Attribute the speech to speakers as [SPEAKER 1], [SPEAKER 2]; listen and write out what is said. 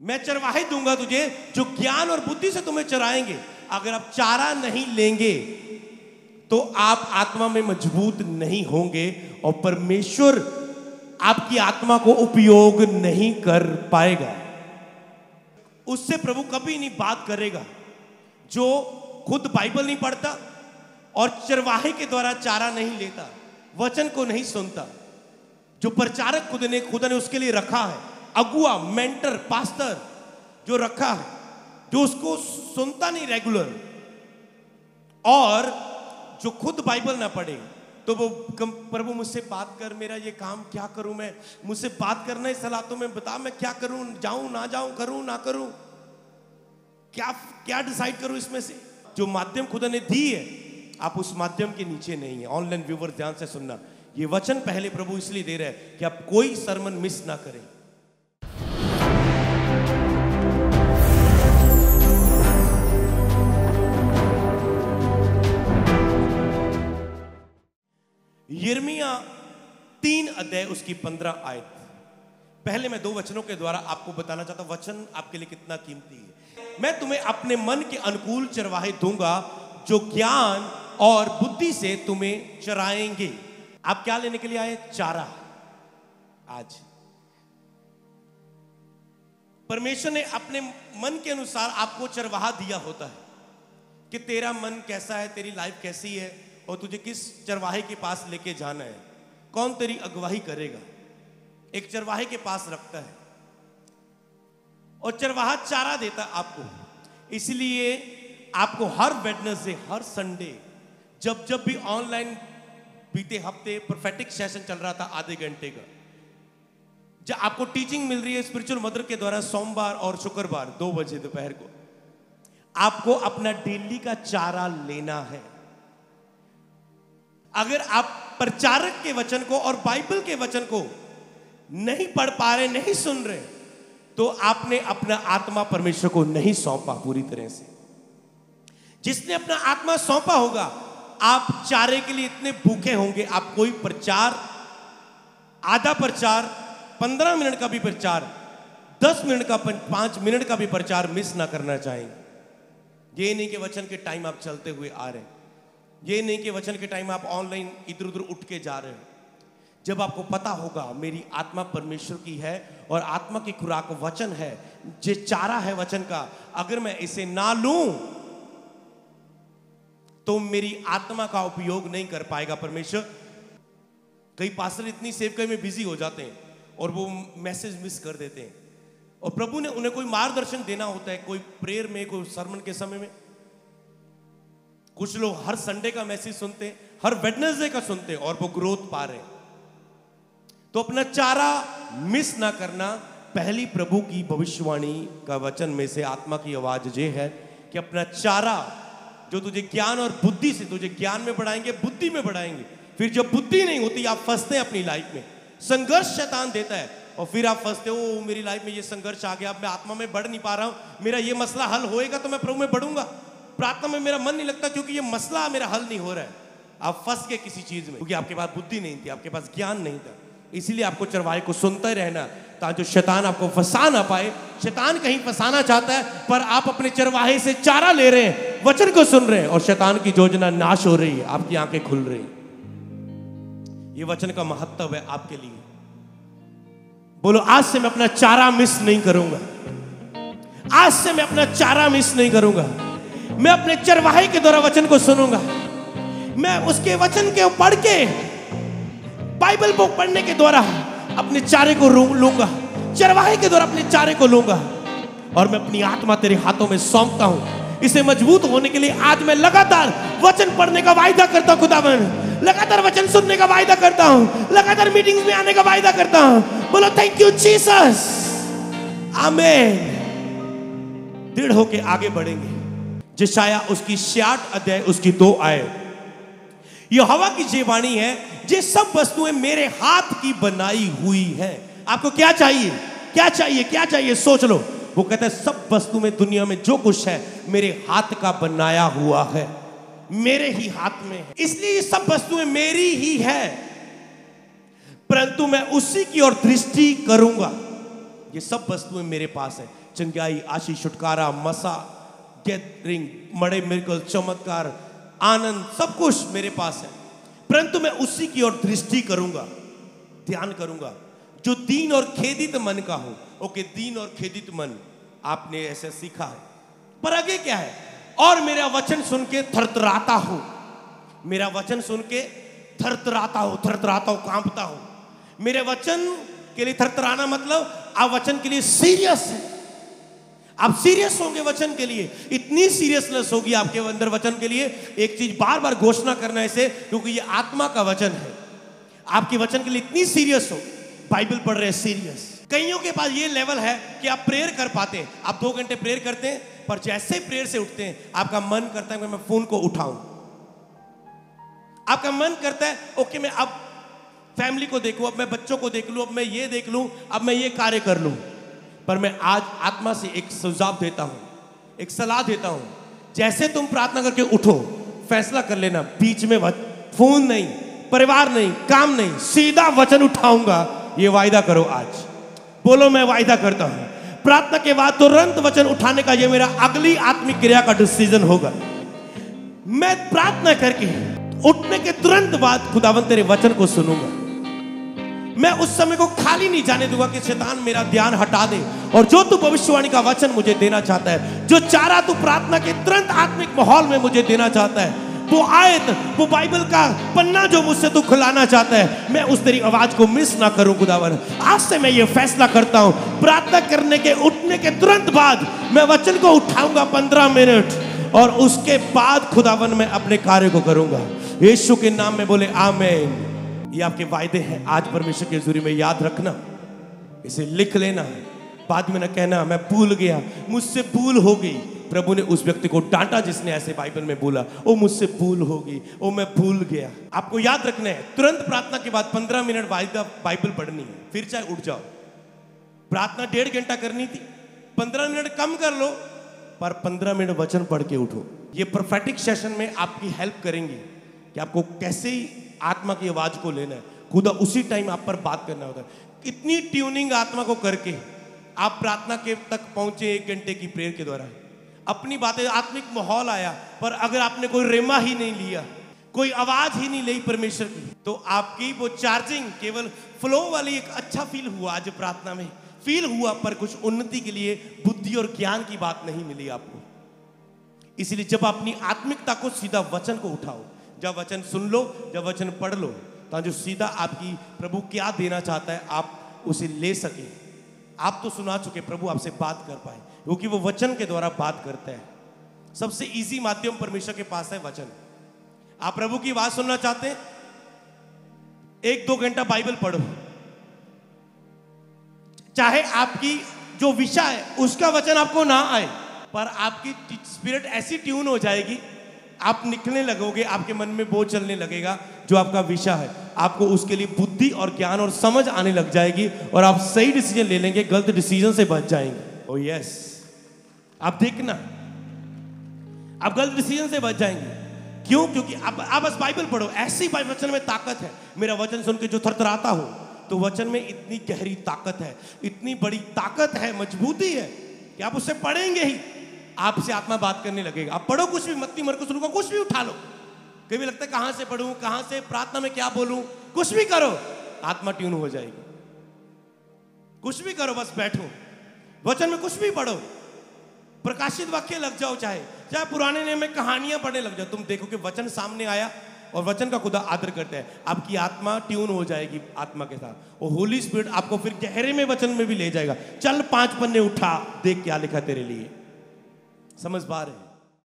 [SPEAKER 1] मैं चरवाहे दूंगा तुझे जो ज्ञान और बुद्धि से तुम्हें चराएंगे। अगर आप चारा नहीं लेंगे तो आप आत्मा में मजबूत नहीं होंगे और परमेश्वर आपकी आत्मा को उपयोग नहीं कर पाएगा। उससे प्रभु कभी नहीं बात करेगा जो खुद बाइबल नहीं पढ़ता और चरवाहे के द्वारा चारा नहीं लेता, वचन को नहीं सुनता। जो प्रचारक खुदा ने उसके लिए रखा है, अगुआ, मेंटर, पास्टर जो रखा है, जो उसको सुनता नहीं रेगुलर और जो खुद बाइबल ना पढ़े, तो वो प्रभु मुझसे बात कर, मेरा ये काम क्या करूं, मैं मुझसे बात करना है सलाह, तो मैं बता मैं क्या करूं, जाऊं ना जाऊं, करूं ना करूं, क्या क्या डिसाइड करूं इसमें से। जो माध्यम खुदा ने दी है आप उस माध्यम के नीचे नहीं है। ऑनलाइन व्यूवर ध्यान से सुनना, ये वचन पहले प्रभु इसलिए दे रहे हैं कि आप कोई सरमन मिस ना करें। यिर्मयाह 3 अध्याय उसकी 15 आयत। पहले मैं 2 वचनों के द्वारा आपको बताना चाहता हूं वचन आपके लिए कितना कीमती है। मैं तुम्हें अपने मन के अनुकूल चरवाहे दूंगा जो ज्ञान और बुद्धि से तुम्हें चराएंगे। आप क्या लेने के लिए आए? चारा। आज परमेश्वर ने अपने मन के अनुसार आपको चरवाहा दिया होता है कि तेरा मन कैसा है, तेरी लाइफ कैसी है और तुझे किस चरवाहे के पास लेके जाना है, कौन तेरी अगुवाई करेगा। एक चरवाहे के पास रखता है और चरवाहा चारा देता आपको। इसलिए आपको हर वेडनेसडे, हर संडे, जब भी ऑनलाइन बीते हफ्ते प्रोफेटिक सेशन चल रहा था आधे घंटे का, जब आपको टीचिंग मिल रही है स्पिरिचुअल मदर के द्वारा सोमवार और शुक्रवार 2 बजे दोपहर को, आपको अपना डेली का चारा लेना है। अगर आप प्रचारक के वचन को और बाइबल के वचन को नहीं पढ़ पा रहे, नहीं सुन रहे, तो आपने अपना आत्मा परमेश्वर को नहीं सौंपा पूरी तरह से। जिसने अपना आत्मा सौंपा होगा, आप चारे के लिए इतने भूखे होंगे, आप कोई प्रचार, आधा प्रचार, 15 मिनट का भी प्रचार, 10 मिनट का, 5 मिनट का भी प्रचार मिस ना करना चाहेंगे। ये नहीं कि वचन के टाइम आप चलते हुए आ रहे हैं, ये नहीं कि वचन के टाइम आप ऑनलाइन इधर उधर उठ के जा रहे हो। जब आपको पता होगा मेरी आत्मा परमेश्वर की है और आत्मा की खुराक वचन है, जो चारा है वचन का, अगर मैं इसे ना लूं तो मेरी आत्मा का उपयोग नहीं कर पाएगा परमेश्वर। कई पास्टर इतनी सेवकाई में बिजी हो जाते हैं और वो मैसेज मिस कर देते हैं और प्रभु ने उन्हें कोई मार्गदर्शन देना होता है, कोई प्रेयर में, कोई सरमन के समय में। कुछ लोग हर संडे का मैसेज सुनते हैं, हर वेडनेसडे का सुनते हैं और वो ग्रोथ पा रहे हैं। तो अपना चारा मिस ना करना। पहली प्रभु की भविष्यवाणी का वचन में से आत्मा की आवाज ये है कि अपना चारा जो तुझे ज्ञान और बुद्धि से, तुझे ज्ञान में बढ़ाएंगे, बुद्धि में बढ़ाएंगे। फिर जब बुद्धि नहीं होती, आप फंसते हैं अपनी लाइफ में, संघर्ष शैतान देता है और फिर आप फंसते हो, मेरी लाइफ में ये संघर्ष आ गया, अब मैं आत्मा में बढ़ नहीं पा रहा हूं, मेरा ये मसला हल होएगा तो मैं प्रभु में बढ़ूंगा, प्रार्थना में मेरा मन नहीं लगता क्योंकि ये मसला मेरा हल नहीं हो रहा है। आप फंस के किसी चीज में, क्योंकि आपके पास बुद्धि नहीं थी, आपके पास ज्ञान नहीं था। इसीलिए आपको चरवाहे को सुनते रहना ताकि शैतान आपको फंसा ना पाए। शैतान कहीं फंसाना चाहता है पर आप अपने चरवाहे से चारा ले रहे हैं, वचन को सुन रहे हैं और शैतान की योजना नाश हो रही है, आपकी आंखें खुल रही हैं। ये वचन का महत्व है आपके लिए। बोलो, आज से मैं अपना चारा मिस नहीं करूंगा। आज से मैं अपना चारा मिस नहीं करूंगा। मैं अपने चरवाहे के द्वारा वचन को सुनूंगा। मैं उसके वचन के पढ़ के, बाइबल बुक पढ़ने के द्वारा अपने चारे को लूंगा, चरवाहे के द्वारा अपने चारे को लूंगा और मैं अपनी आत्मा तेरे हाथों में सौंपता हूं। इसे मजबूत होने के लिए आज मैं लगातार वचन पढ़ने का वायदा करता हूं खुदावन, लगातार वचन सुनने का वायदा करता हूं, लगातार मीटिंग्स में आने का वायदा करता हूं। बोलो थैंक यू जीसस, आमीन। दृढ़ होके आगे बढ़ेंगे। यशायाह उसकी 66 अध्याय उसकी 2 आयत। यहोवा की ये वाणी है, ये सब वस्तुएं मेरे हाथ की बनाई हुई है। आपको क्या चाहिए? क्या चाहिए? क्या चाहिए? सोच लो। वो कहता है सब वस्तु में, दुनिया में जो कुछ है मेरे हाथ का बनाया हुआ है, मेरे ही हाथ में है, इसलिए ये सब वस्तुएं मेरी ही है, परंतु मैं उसी की ओर दृष्टि करूंगा। ये सब वस्तुएं मेरे पास है। चंगाई, आशीष, छुटकारा, मसा, गैदरिंग, बड़े मिरेकल, चमत्कार, आनंद, सब कुछ मेरे पास है। परंतु मैं उसी की ओर दृष्टि करूंगा, ध्यान करूंगा जो दीन और खेदित मन का हो। ओके, दीन और खेदित मन आपने ऐसे सीखा है, पर आगे क्या है? और मेरा वचन सुन के थरथराता हो, मेरा वचन सुन के थरथराता हो, थरथराता हो, कांपता हो। मेरे वचन के लिए थरथराना मतलब आप वचन के लिए सीरियस है, आप सीरियस होंगे वचन के लिए, इतनी सीरियसनेस होगी आपके अंदर वचन के लिए। एक चीज बार बार घोषणा करना ऐसे, क्योंकि ये आत्मा का वचन है, आपके वचन के लिए इतनी सीरियस हो। बाइबल पढ़ रहे हैं सीरियस। कईयों के पास ये लेवल है कि आप प्रेयर कर पाते हैं, आप 2 घंटे प्रेयर करते हैं, पर जैसे प्रेयर से उठते हैं आपका मन करता है कि मैं फोन को उठाऊं, आपका मन करता है ओके मैं अब फैमिली को देखूं, अब मैं बच्चों को देख लूं, अब मैं ये देख लूं, अब मैं ये कार्य कर लूं। पर मैं आज आत्मा से एक सुझाव देता हूं, एक सलाह देता हूं, जैसे तुम प्रार्थना करके उठो, फैसला कर लेना, बीच में फोन नहीं, परिवार नहीं, काम नहीं, सीधा वचन उठाऊंगा, ये वायदा करो आज। बोलो मैं वायदा करता हूं, प्रार्थना के बाद तुरंत वचन उठाने का ये मेरा अगली आत्मिक क्रिया का डिसीजन होगा। मैं प्रार्थना करके उठने के तुरंत बाद खुदावंत तेरे वचन को सुनूंगा। मैं उस समय को खाली नहीं जाने दूंगा कि शैतान मेरा ध्यान हटा दे, और जो तू भविष्यवाणी का वचन मुझे देना चाहता है, जो चारा तू प्रार्थना के तुरंत आत्मिक माहौल में मुझे देना चाहता है, वो आयत, वो बाइबल का पन्ना जो मुझसे तू खुलाना चाहता है, मैं उस तेरी आवाज को मिस ना करूं खुदावन। आज से मैं ये फैसला करता हूं, प्रार्थना करने के उठने के तुरंत बाद मैं वचन को उठाऊंगा 15 मिनट, और उसके बाद खुदावन मैं अपने कार्य को करूंगा। यीशु के नाम में बोले आमीन। ये आपके वायदे हैं, आज परमेश्वर के हुजूरी में याद रखना, इसे लिख लेना, बाद में ना कहना मैं भूल गया, मुझसे भूल हो गई। प्रभु ने उस व्यक्ति को डांटा जिसने ऐसे बाइबल में बोला, ओ मुझसे भूल हो गई, ओ मैं भूल गया। आपको याद रखना है, तुरंत प्रार्थना के बाद 15 मिनट बाइबल पढ़नी है, फिर चाहे उठ जाओ। प्रार्थना 1.5 घंटा करनी थी, 15 मिनट कम कर लो, पर 15 मिनट वचन पढ़ के उठो। ये प्रोफेटिक सेशन में आपकी हेल्प करेंगे कि आपको कैसे आत्मा की आवाज को लेना है, खुदा उसी टाइम आप पर बात करना होता है। इतनी ट्यूनिंग आत्मा को करके आप प्रार्थना के तक पहुंचे 1 घंटे की प्रेयर के द्वारा, अपनी बातें, आत्मिक माहौल आया, पर अगर आपने कोई रेमा ही नहीं लिया, कोई आवाज ही नहीं ली परमेश्वर की, तो आपकी वो चार्जिंग केवल फ्लो वाली एक अच्छा फील हुआ, आज प्रार्थना में फील हुआ, पर कुछ उन्नति के लिए बुद्धि और ज्ञान की बात नहीं मिली आपको। इसलिए जब अपनी आत्मिकता को सीधा वचन को उठाओ, जब वचन सुन लो, जब वचन पढ़ लो, तो जो सीधा आपकी प्रभु क्या देना चाहता है आप उसे ले सके। आप तो सुना चुके, प्रभु आपसे बात कर पाए, क्योंकि वो वचन के द्वारा बात करता है। सबसे इजी माध्यम परमेश्वर के पास है वचन। आप प्रभु की बात सुनना चाहते हैं, 1-2 घंटा बाइबल पढ़ो, चाहे आपकी जो विषय है उसका वचन आपको ना आए, पर आपकी स्पिरिट ऐसी ट्यून हो जाएगी, आप निकलने लगोगे, आपके मन में बोझ चलने लगेगा जो आपका विषय है, आपको उसके लिए बुद्धि और ज्ञान और समझ आने लग जाएगी, और आप सही डिसीजन ले लेंगे, गलत डिसीजन से बच जाएंगे। ओह यस, आप देखना, आप गलत डिसीजन से बच जाएंगे। क्यों? क्योंकि आप बस बाइबल पढ़ो, ऐसी वचन में ताकत है। मेरा वचन सुन के जो थरथराता हो, तो वचन में इतनी गहरी ताकत है, इतनी बड़ी ताकत है, मजबूती है कि आप उससे पढ़ेंगे ही, आपसे आत्मा बात करने लगेगा। आप पढ़ो कुछ भी, मत्ती, मरकुस, लूका, कुछ भी उठा लो। कभी लगता है कहां से पढ़ूं, कहां से प्रार्थना में क्या बोलूं, कुछ भी करो, आत्मा ट्यून हो जाएगी। कुछ भी करो, बस बैठो, वचन में कुछ भी पढ़ो, प्रकाशित वाक्य लग जाओ, चाहे पुराने नियम में कहानियां पढ़ने लग जाओ, तुम देखो कि वचन सामने आया और वचन का खुदा आदर करता है, आपकी आत्मा ट्यून हो जाएगी आत्मा के साथ, और होली स्पिरिट आपको फिर गहरे में वचन में भी ले जाएगा। चल 5 पन्ने उठा, देख क्या लिखा तेरे लिए, समझ पा रहे?